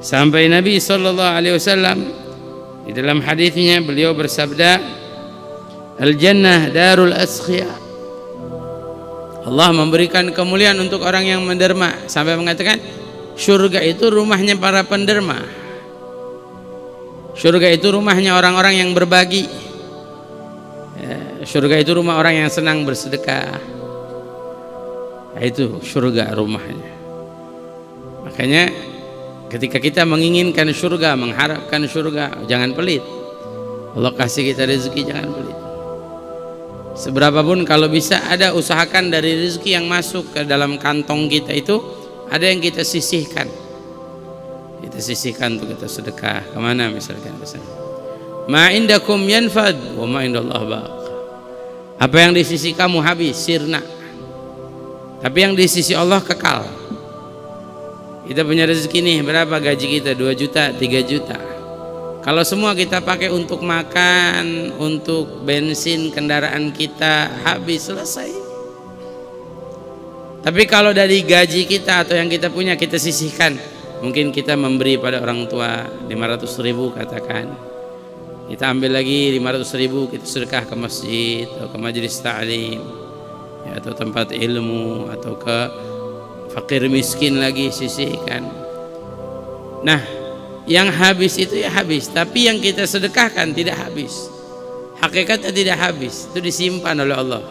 Sampai Nabi sallallahu alaihi wasallam di dalam hadisnya beliau bersabda, al-jannah darul asqiya. Allah memberikan kemuliaan untuk orang yang menderma, sampai mengatakan surga itu rumahnya para penderma. Surga itu rumahnya orang-orang yang berbagi. Surga itu rumah orang yang senang bersedekah. Itu surga rumahnya. Makanya ketika kita menginginkan surga, mengharapkan surga, jangan pelit. Allah kasih kita rezeki, jangan pelit. Seberapapun kalau bisa ada, usahakan dari rezeki yang masuk ke dalam kantong kita itu ada yang kita sisihkan. Kita sisihkan untuk kita sedekah. Kemana misalkan ke sana? Ma indakum yanfad wa ma indallah baq. Apa yang di sisi kamu habis, sirna. Tapi yang di sisi Allah kekal. Kita punya rezeki nih, berapa gaji kita? 2 juta, 3 juta. Kalau semua kita pakai untuk makan, untuk bensin kendaraan kita, habis, selesai. Tapi kalau dari gaji kita atau yang kita punya kita sisihkan, mungkin kita memberi pada orang tua 500.000 katakan. Kita ambil lagi 500.000, kita sedekah ke masjid atau ke majelis ta'lim, ya, atau tempat ilmu, atau ke fakir miskin lagi sisihkan. Nah, yang habis itu ya habis, tapi yang kita sedekahkan tidak habis. Hakikatnya tidak habis, itu disimpan oleh Allah.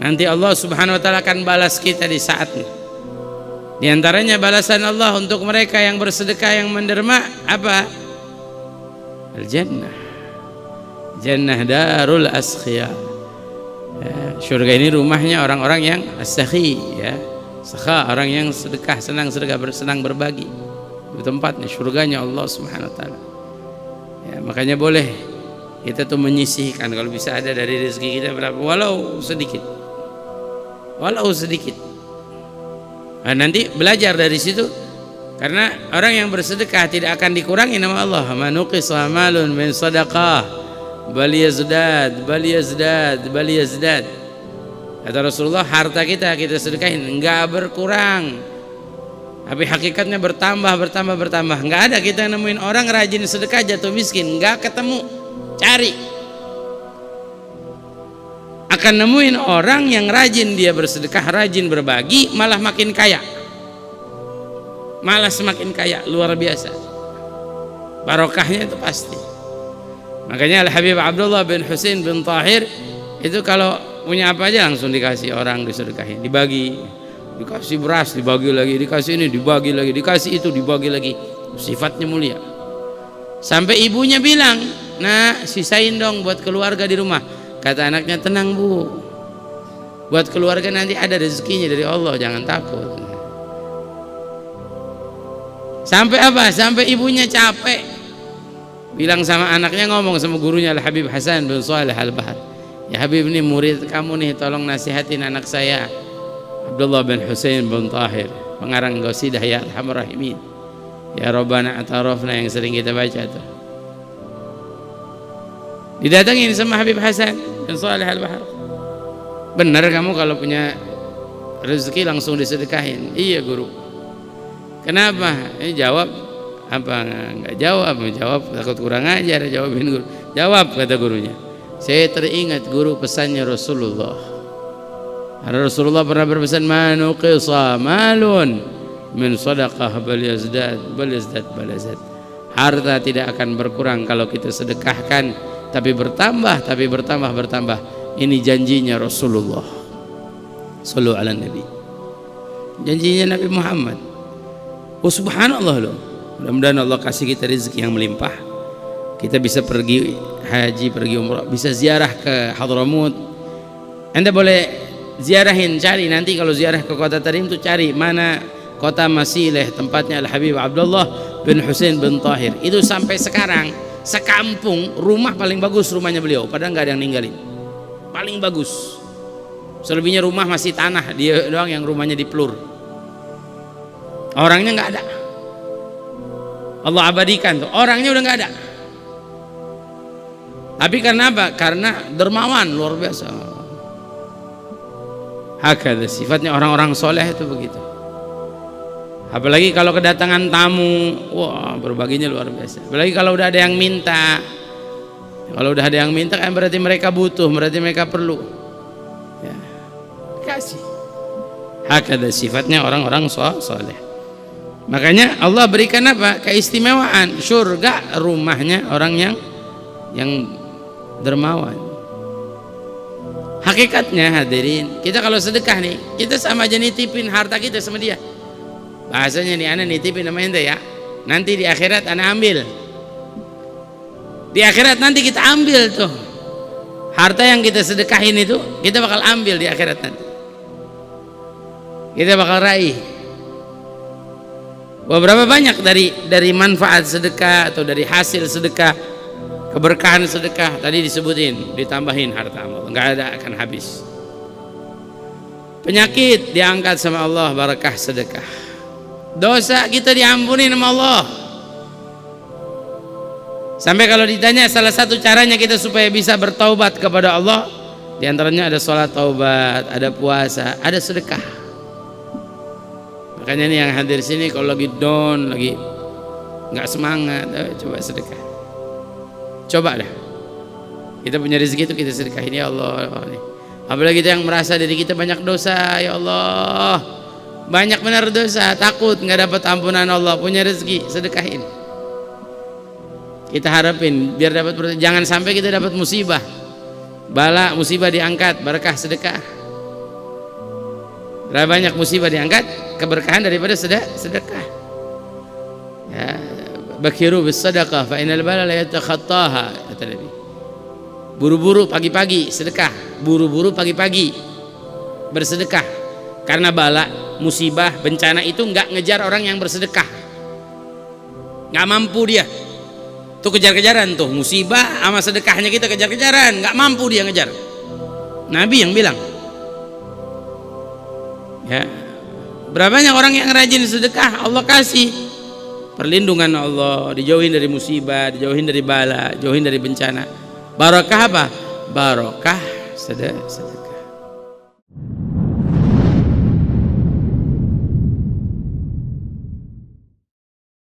Nanti Allah Subhanahu wa taala akan balas kita di saatnya. Di antaranya balasan Allah untuk mereka yang bersedekah, yang menderma, apa? Al-jannah. Jannah darul asqiya. Surga ini rumahnya orang-orang yang as-sakhi, ya. Sakha, orang yang sedekah, senang sedekah, senang berbagi. Itu tempatnya, surganya Allah Subhanahu wa taala. Ya, makanya boleh kita tuh menyisihkan kalau bisa ada dari rezeki kita berapa, walau sedikit. Walau sedikit. Nah, nanti belajar dari situ, karena orang yang bersedekah tidak akan dikurangi nama Allah. Manuqisa malun min sadaqah bal yazdad bal yazdad bal yazdad. Kata Rasulullah, harta kita sedekahin enggak berkurang, tapi hakikatnya bertambah. Enggak ada kita nemuin orang rajin sedekah jatuh miskin, enggak ketemu. Cari. Akan nemuin orang yang rajin dia bersedekah, rajin berbagi, malah makin kaya. Malah semakin kaya, luar biasa. Barokahnya itu pasti. Makanya Al-Habib Abdullah bin Husain bin Tahir itu kalau punya apa aja langsung dikasih orang, disedekahin, dibagi. Dikasih beras, dibagi lagi, dikasih ini, dibagi lagi, dikasih itu, dibagi lagi. Sifatnya mulia. Sampai ibunya bilang, "Nah, sisain dong buat keluarga di rumah." Kata anaknya, "Tenang Bu, buat keluarga nanti ada rezekinya dari Allah, jangan takut." Sampai apa? Sampai ibunya capek. Bilang sama anaknya, ngomong sama gurunya Al-Habib Hasan bin Shalih Al-Bahar, "Ya Habib, ini murid kamu nih, tolong nasihatin anak saya Abdullah bin Husain bin Tahir, pengarang qasidah Ya Arhamar Rahimin, Ya Rabbana Atarafna yang sering kita baca tuh." Didatengin sama Habib Hasan bin Shalih Al-Bahar. "Benar kamu kalau punya rezeki langsung disedekahin?" "Iya guru." "Kenapa?" Ini jawab apa? Enggak jawab, takut kurang ajar jawabin guru. "Jawab," kata gurunya. "Saya teringat guru pesannya Rasulullah. Karena Rasulullah pernah berpesan, manuqisa malun min sadaqah bal yazdad bal yazdad bal yazdad." Harta tidak akan berkurang kalau kita sedekahkan, tapi bertambah. Ini janjinya Rasulullah. Shallu ala Nabi. Janjinya Nabi Muhammad. Oh subhanallah loh. Mudah-mudahan Allah kasih kita rezeki yang melimpah. Kita bisa pergi haji, pergi umrah, bisa ziarah ke Hadramut. Anda boleh ziarahin, cari nanti kalau ziarah ke kota Tarim tuh cari mana kota Masileh, tempatnya Al-Habib Abdullah bin Husain bin Tahir. Itu sampai sekarang sekampung rumah paling bagus rumahnya beliau, padahal nggak ada yang ninggalin. Paling bagus. Selebihnya rumah masih tanah, dia doang yang rumahnya dipelur. Orangnya nggak ada. Allah abadikan tuh, orangnya udah nggak ada. Tapi karena apa? Karena dermawan luar biasa. Hakada sifatnya orang-orang soleh itu begitu. Apalagi kalau kedatangan tamu, wah berbaginya luar biasa. Apalagi kalau udah ada yang minta. Kalau udah ada yang minta kan berarti mereka butuh, berarti mereka perlu. Ya. Kasih. Hakada sifatnya orang-orang soleh. Makanya Allah berikan apa? Keistimewaan. Surga rumahnya orang yang dermawan. Hakikatnya hadirin, kita kalau sedekah nih, kita sama aja nitipin harta kita sama dia. Bahasanya nih, ana nitipin sama ente ya. Nanti di akhirat ana ambil. Di akhirat nanti kita ambil tuh. Harta yang kita sedekahin itu, kita bakal ambil di akhirat nanti. Kita bakal raih. Berapa banyak dari manfaat sedekah atau dari hasil sedekah, keberkahan sedekah tadi disebutin, ditambahin harta amal, enggak ada akan habis. Penyakit diangkat sama Allah, barakah sedekah. Dosa kita diampuni sama Allah. Sampai kalau ditanya salah satu caranya kita supaya bisa bertaubat kepada Allah, diantaranya ada sholat taubat, ada puasa, ada sedekah. Makanya nih yang hadir sini kalau lagi down, lagi nggak semangat, coba sedekah. Coba dah. Kita punya rezeki itu kita sedekahin ya Allah. Apalagi kita yang merasa diri kita banyak dosa, ya Allah. Banyak benar dosa, takut nggak dapat ampunan Allah, punya rezeki, sedekahin. Kita harapin biar dapat, jangan sampai kita dapat musibah, bala musibah diangkat, berkah sedekah. Berapa banyak musibah diangkat, keberkahan daripada sedekah. Ya, bakiru bis sadaqah fa innal bala la yatakhattaha, kata Nabi. Buru-buru pagi-pagi sedekah, buru-buru pagi-pagi bersedekah. Karena bala, musibah, bencana itu nggak ngejar orang yang bersedekah, nggak mampu dia. Tuh kejar-kejaran tuh musibah sama sedekahnya kita kejar-kejaran, nggak mampu dia ngejar. Nabi yang bilang. Ya, berapa banyak orang yang rajin sedekah, Allah kasih perlindungan Allah, dijauhin dari musibah, dijauhin dari bala, dijauhin dari bencana. Barokah apa? Barokah sedekah.